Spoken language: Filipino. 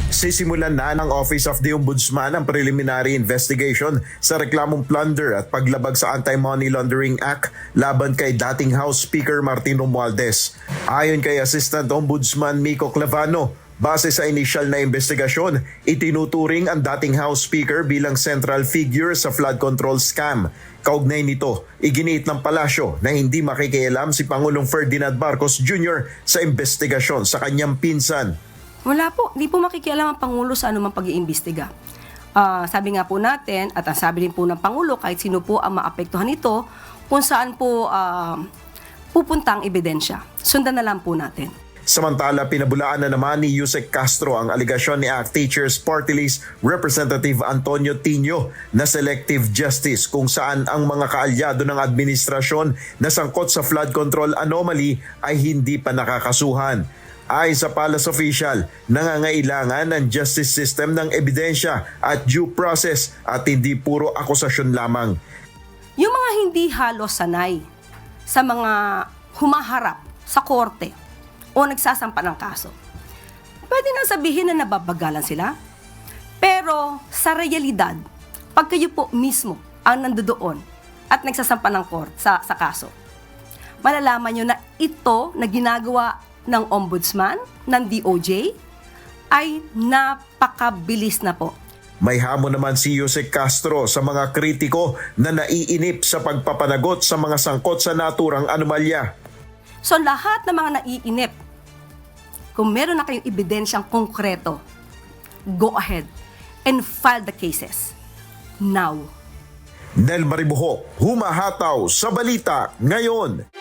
Sisimulan na ng Office of the Ombudsman ang preliminary investigation sa reklamong plunder at paglabag sa Anti-Money Laundering Act laban kay dating House Speaker Martin Romualdez. Ayon kay Assistant Ombudsman Miko Clavano, base sa inisyal na investigasyon, itinuturing ang dating House Speaker bilang central figure sa flood control scam. Kaugnay nito, iginiit ng palasyo na hindi makikialam si Pangulong Ferdinand Marcos Jr. sa investigasyon sa kanyang pinsan. Wala po, di po makikialam ang Pangulo sa anumang pag-iimbestiga. Sabi nga po natin, at ang sabi rin po ng Pangulo, kahit sino po ang maapektuhan nito, kung saan po pupunta ang ebidensya. Sundan na lang po natin. Samantala, pinabulaan na naman ni Yusek Castro ang aligasyon ni ACT Teachers Party List Representative Antonio Tino na selective justice kung saan ang mga kaalyado ng administrasyon na sangkot sa flood control anomaly ay hindi pa nakakasuhan. Ayon sa Palace official, nangangailangan ng justice system ng ebidensya at due process at hindi puro akusasyon lamang. Yung mga hindi halos sanay sa mga humaharap sa korte o nagsasampa ng kaso, pwede nang sabihin na nababagalan sila. Pero sa realidad, pag kayo po mismo ang nandoon at nagsasampa ng sa kaso, malalaman nyo na ito na ginagawa ng Ombudsman, ng DOJ, ay napakabilis na po. May hamon naman si Yusek Castro sa mga kritiko na naiinip sa pagpapanagot sa mga sangkot sa naturang anomalya. So lahat ng mga naiinip, kung meron na kayong ebidensyang konkreto, go ahead and file the cases now. Nel Maribuhok, humahataw sa balita ngayon.